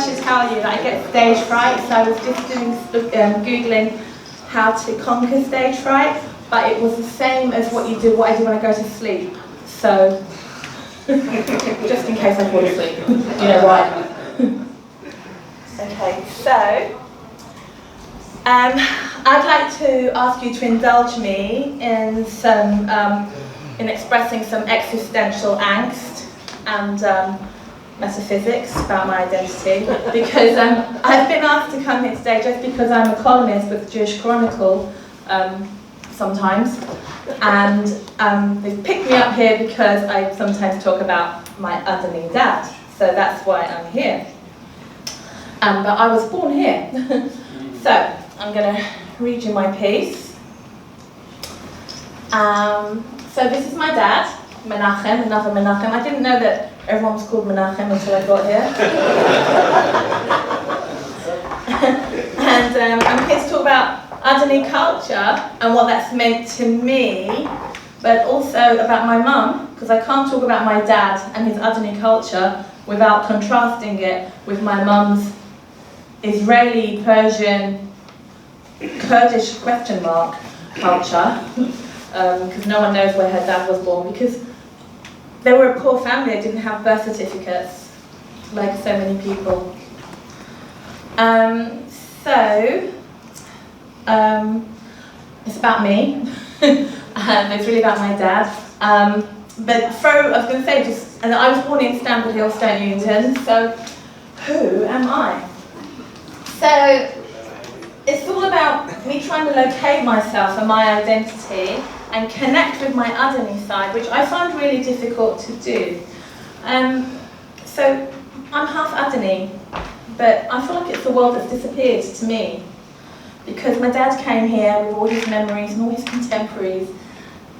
should tell you that I get stage fright, so I was just doing Googling how to conquer stage fright, but it was the same as what I do when I go to sleep. So, just in case I fall asleep, you know why. Okay, so I'd like to ask you to indulge me in some, in expressing some existential angst and metaphysics about my identity, because I've been asked to come here today just because I'm a columnist with the Jewish Chronicle sometimes, and they've picked me up here because I sometimes talk about my Aden dad, so that's why I'm here. But I was born here. So I'm going to read you my piece. So this is my dad, Menachem, another Menachem. I didn't know that everyone was called Menachem until I got here. And I'm here to talk about Adeni culture and what that's meant to me, but also about my mum, because I can't talk about my dad and his Adeni culture without contrasting it with my mum's Israeli, Persian, Kurdish culture, because no one knows where her dad was born, because they were a poor family, they didn't have birth certificates, like so many people. It's about me, it's really about my dad. But I was going to say, and I was born in Stamford Hill, Stoke Newington, so who am I? So it's all about me trying to locate myself and my identity and connect with my Adeni side, which I find really difficult to do. So I'm half Adeni, but I feel like it's the world that's disappeared to me, because my dad came here with all his memories and all his contemporaries,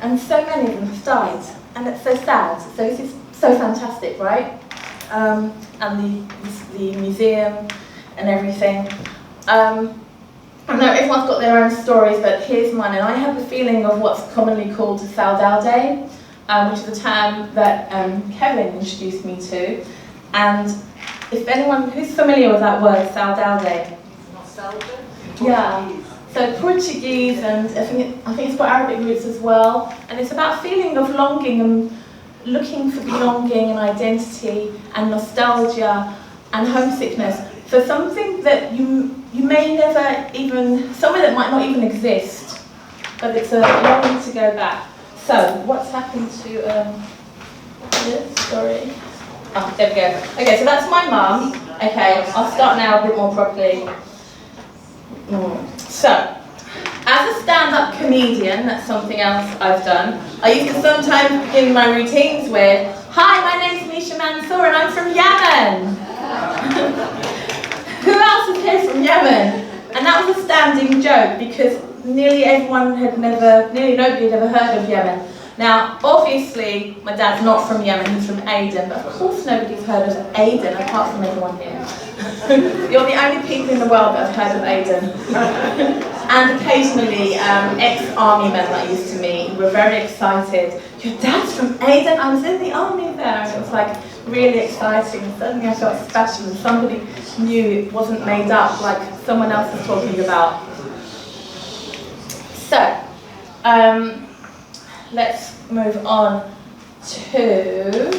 and so many of them have died, and it's so sad. So this is so fantastic, right? And the museum and everything. I know everyone's got their own stories, but here's mine, and I have the feeling of what's commonly called Saudade Day, which is a term that Kevin introduced me to. And if anyone who's familiar with that word, Saudade? Nostalgia? Yeah. So Portuguese, and I think it's got Arabic roots as well. And it's about feeling of longing and looking for belonging and identity and nostalgia and homesickness for something that you may never even, somewhere that might not even exist, but it's a longing to go back. So, what's happened to this story? Oh, there we go. Okay, so that's my mum. Okay, I'll start now a bit more properly. So, as a stand-up comedian, that's something else I've done. I used to sometimes begin my routines with, "Hi, my name's Misha Mansoor and I'm from Yemen." Who else is here from Yemen? And that was a standing joke, because nearly nobody had ever heard of Yemen. Now, obviously, my dad's not from Yemen, he's from Aden, but of course nobody's heard of Aden apart from everyone here. You're the only people in the world that have heard of Aden. And occasionally, ex-army men that I used to meet were very excited. "Your dad's from Aden? I was in the army there." And it was like really exciting. And suddenly I felt special, and somebody knew it wasn't made up like someone else was talking about. So, let's move on to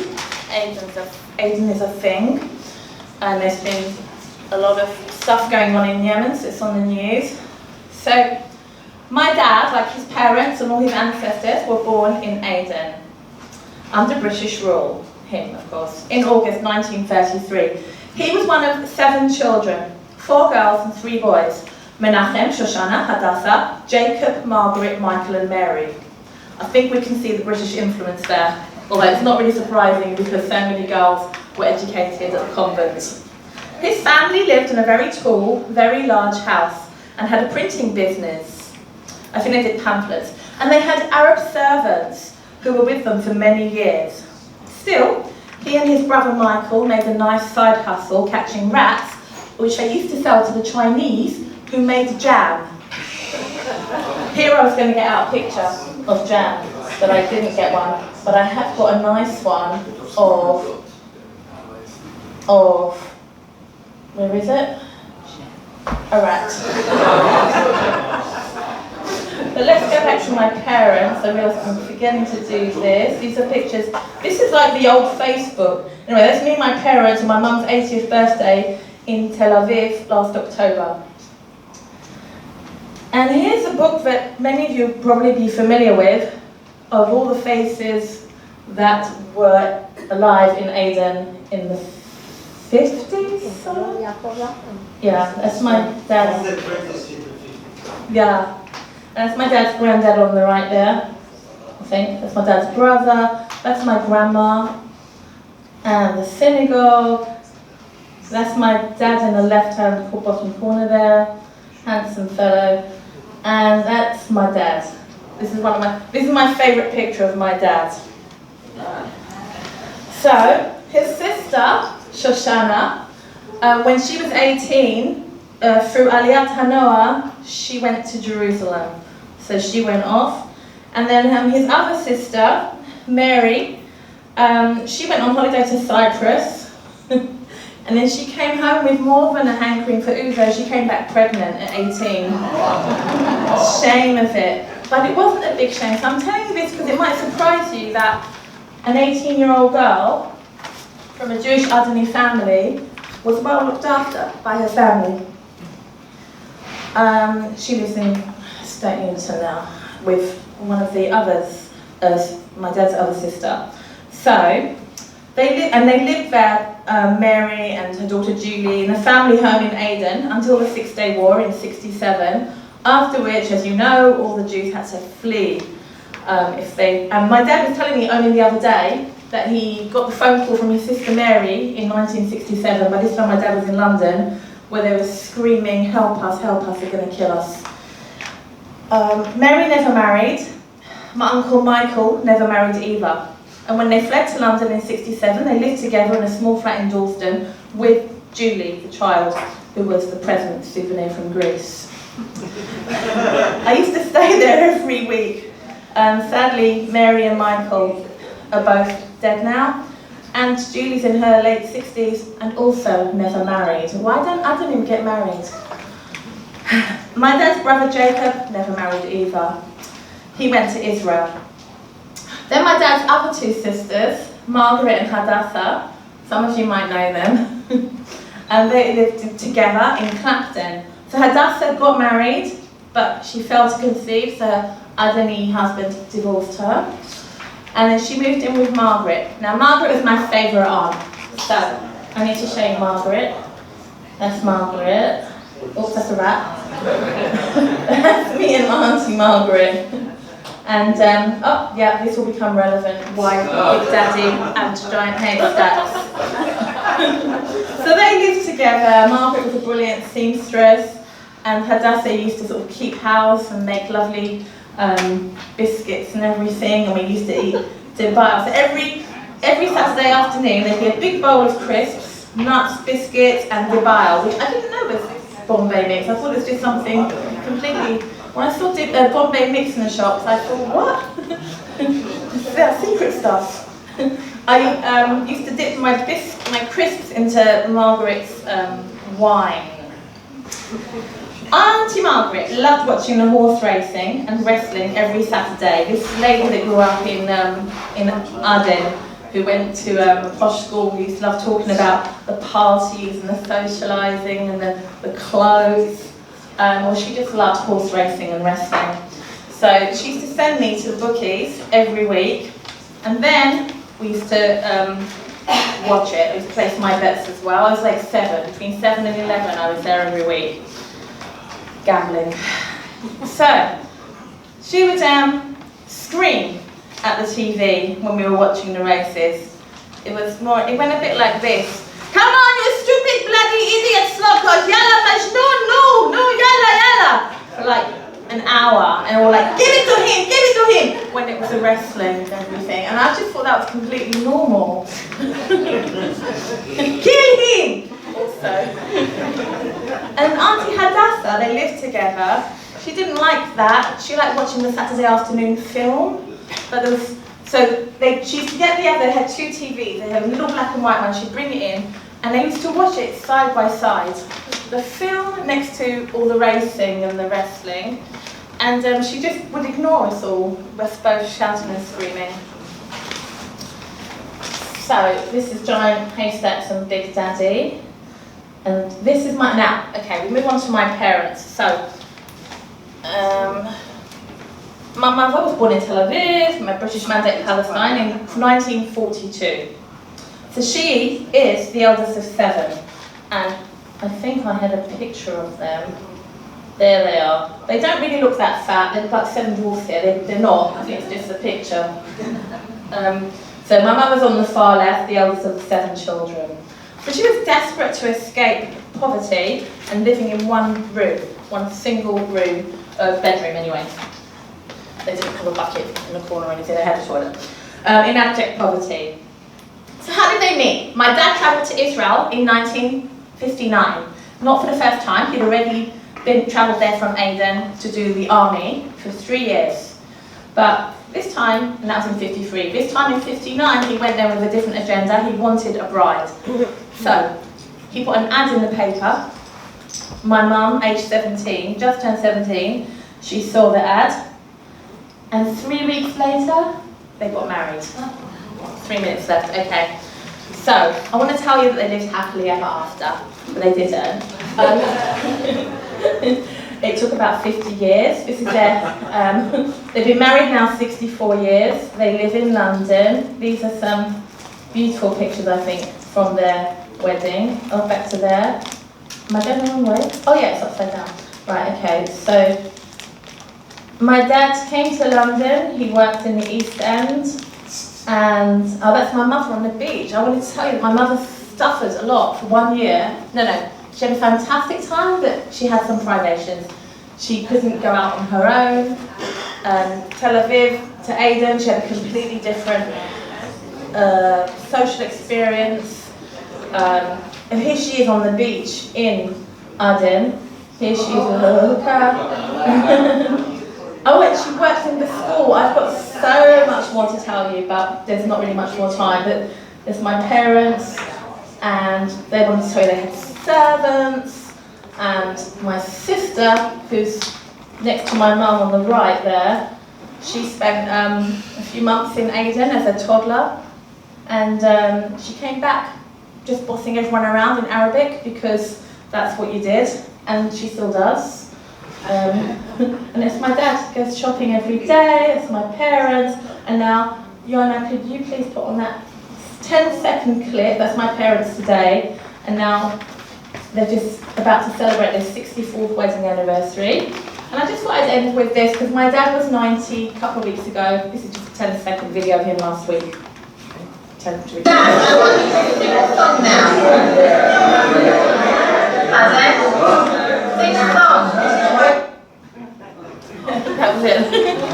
Aden is a thing, and there's been a lot of stuff going on in Yemen, so it's on the news. So, my dad, like his parents and all his ancestors, were born in Aden under British rule, him of course, in August 1933. He was one of 7 children, 4 girls and 3 boys: Menachem, Shoshana, Hadassah, Jacob, Margaret, Michael and Mary. I think we can see the British influence there, although it's not really surprising because so many girls were educated at the convent. His family lived in a very tall, very large house and had a printing business. I think they did pamphlets. And they had Arab servants who were with them for many years. Still, he and his brother Michael made a nice side hustle catching rats, which they used to sell to the Chinese, who made jam. Here I was going to get out a picture of jam, but I didn't get one. But I have got a nice one of Where is it? Alright. But let's go back to my parents. I realise I'm forgetting to do this. These are pictures. This is like the old Facebook. Anyway, that's me and my parents on my mum's 80th birthday in Tel Aviv last October. And here's a book that many of you will probably be familiar with, of all the faces that were alive in Aden in the 50s? Yeah, that's my dad's. Yeah, that's my dad's granddad on the right there, I think. That's my dad's brother. That's my grandma. And the synagogue. That's my dad in the left-hand bottom corner there. Handsome fellow. And that's my dad. This is my favourite picture of my dad. So, his sister, Shoshana, when she was 18, through Aliyat Hanoah, she went to Jerusalem. So she went off. And then his other sister, Mary, she went on holiday to Cyprus. And then she came home with more than a hankering for Uzo. She came back pregnant at 18. Shame of it. But it wasn't a big shame. So I'm telling you this because it might surprise you that an 18-year-old girl from a Jewish Adeni family was well looked after by her family. She lives in State Newton now with one of the others, my dad's other sister. So, they lived there, Mary and her daughter Julie, in a family home in Aden until the Six-Day War in '67, after which, as you know, all the Jews had to flee. And my dad was telling me only the other day that he got the phone call from his sister Mary in 1967, by this time my dad was in London, where they were screaming, help us, they're going to kill us. Mary never married. My uncle Michael never married either. And when they fled to London in '67, they lived together in a small flat in Dalston with Julie, the child, who was the present souvenir from Greece. I used to stay there every week. Sadly, Mary and Michael are both dead now. And Julie's in her late 60s and also never married. Why don't Aden get married? My dad's brother Jacob never married either. He went to Israel. Then my dad's other two sisters, Margaret and Hadassah, some of you might know them, and they lived together in Clapton. So Hadassah got married, but she failed to conceive, so her Adeni husband divorced her. And then she moved in with Margaret. Now Margaret was my favourite aunt, so I need to show you Margaret. That's Margaret. Oops, that's a rat. That's me and my auntie Margaret. And, oh yeah, this will become relevant. Why Big Daddy and giant haystacks. So they lived together. Margaret was a brilliant seamstress, and Hadassah used to sort of keep house and make lovely biscuits and everything, and we used to eat dibal. So every Saturday afternoon there'd be a big bowl of crisps, nuts, biscuits, and dibal, which I didn't know was Bombay mix. I thought it was just something completely. When I saw Bombay mix in the shops, I thought, what? That's secret stuff. I used to dip my crisps into Margaret's wine. Auntie Margaret loved watching the horse racing and wrestling every Saturday. This lady that grew up in Aden, who went to a posh school, who used to love talking about the parties and the socialising and the clothes. Well, she just loved horse racing and wrestling. So she used to send me to the bookies every week, and then we used to watch it. I used to place my bets as well. I was like 7, between 7 and 11 I was there every week, gambling. So, she would scream at the TV when we were watching the races. It went a bit like this. Come on, you stupid bloody idiot sluggards! Yalla Majnoon, no, yalla, yalla! For like an hour, and we're like, give it to him, when it was a wrestling and everything. And I just thought that was completely normal. Kill him! Also. And Auntie Hadassah, they lived together. She didn't like that. She liked watching the Saturday afternoon film. But she used to get they had 2 TVs. They had a little black and white one. She'd bring it in, And they used to watch it side by side. The film next to all the racing and the wrestling. And she just would ignore us all, us both shouting and screaming. So this is Giant Haystacks and Big Daddy. And this is my, now, okay, we move on to my parents. So, my mother was born in Tel Aviv, my British Mandate Palestine in 1942. So she is the eldest of 7. And I think I had a picture of them. There they are. They don't really look that fat. They look like 7 dwarfs here. They're not. I think it's just a picture. So my mum was on the far left, the eldest of the 7 children. But she was desperate to escape poverty and living in one room, one single room, bedroom anyway. They didn't have a bucket in the corner or anything. They had a toilet. In abject poverty. So how did they meet? My dad travelled to Israel in 1959. Not for the first time. He'd already travelled there from Aden to do the army for 3 years. But this time, and that was in 53, this time in 59 he went there with a different agenda. He wanted a bride. So he put an ad in the paper. My mum, aged 17, just turned 17, she saw the ad. And 3 weeks later, they got married. 3 minutes left, okay. So, I want to tell you that they lived happily ever after, but they didn't. It took about 50 years. This is their, they've been married now 64 years. They live in London. These are some beautiful pictures, I think, from their wedding. Oh, back to there. Am I going the wrong way? Oh yeah, it's upside down. Right, okay, so my dad came to London. He worked in the East End. And, oh, that's my mother on the beach. I wanted to tell you that my mother suffered a lot for 1 year. No, she had a fantastic time, but she had some privations. She couldn't go out on her own. Tel Aviv to Aden, she had a completely different social experience. And here she is on the beach in Aden. Here she is with her hookah. Oh, and she works in the school. I've got so much more to tell you, but there's not really much more time. But there's my parents, and they wanted to tell you they had servants, and my sister, who's next to my mum on the right there, she spent a few months in Aden as a toddler, and she came back just bossing everyone around in Arabic because that's what you did, and she still does. And it's my dad, goes shopping every day, it's my parents, and now, Yona, could you please put on that 10-second clip, that's my parents today, and now they're just about to celebrate their 64th wedding anniversary. And I just thought I'd end with this, because my dad was 90 a couple of weeks ago. This is just a 10-second video of him last week. Dad, I want you to sing a song now. Aden, sing a song. That was it.